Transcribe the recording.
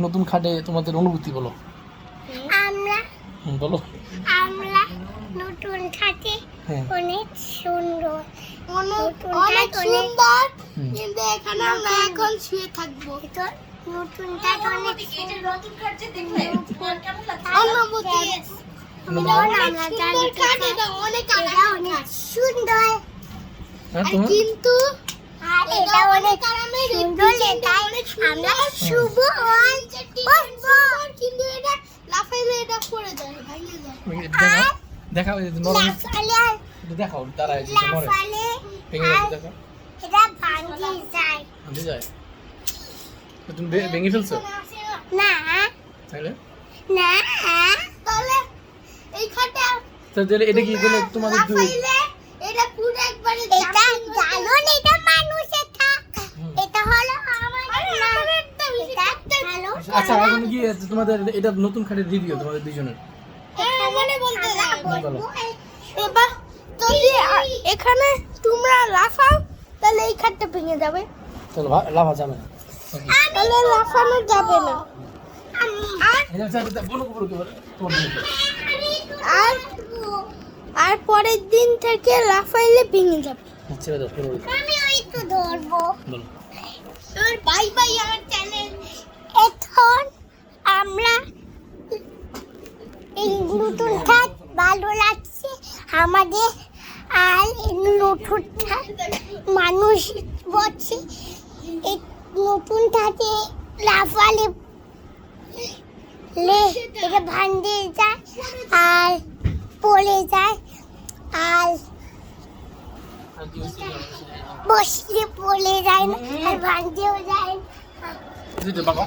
নতুন খাটে তোমাদের অনুভূতি বলো। আমরা বলো। আমরা নতুন খাটে অনেক সুন্দর, অনেক সুন্দর, কিন্তু এখানে আমরা এখন শুয়ে থাকবো। নতুন খাট অনেক নতুন খাট যে দেখলে কেমন লাগছে? অনুভূতি অনেক সুন্দর, কিন্তু এটা অনেক সুন্দর, এটাই আমরা শুভ হয় কিন্তু এটা লাফাইলে এটা পড়ে যায়, ভেঙে যায়। দেখাও নরম, লাফালে দেখাও দাঁড়ায় লাফালে ভেঙে যাবে, দেখাও এটা ভাঙে যায় ভাঙে যায়। তুমি ভেঙে ফেলছো না তাহলে? না, তাহলে এই খাটে তাহলে এটা কি কোনো তোমাদের লাফাইলে এটা পুরো একবারে এটা জানুন, এটা মানুষের থাক, এটা হলো আমাদের না, এটা ভালো। আচ্ছা এখন কি তোমাদের এটা নতুন খাটের রিভিউ তোমাদের দুজনের? মানে বলতে বলো। এবার যদি এখানে তোমরা লাফাও তাহলে এই খাটটা ভেঙে যাবে, চলো লাভা যাবে না। তাহলে লাফানো যাবে না। আর আর পরের দিন থেকে লাফাইলে ভেঙে যাবে। আমি ওই তো ধরবো। আর বাই বাই আমার চ্যানেল। এখন আমরা এই নতুন খাট ভালো লাগছে আমাদের, আর এই নতুন খাট মানুষ বলছে এই নতুন খাটে লাফালে এটা ভাঙে যায় আর পড়ে যায়, আর বসলে পড়ে যায় না, আর ভাঙতেও যায় না। বাবা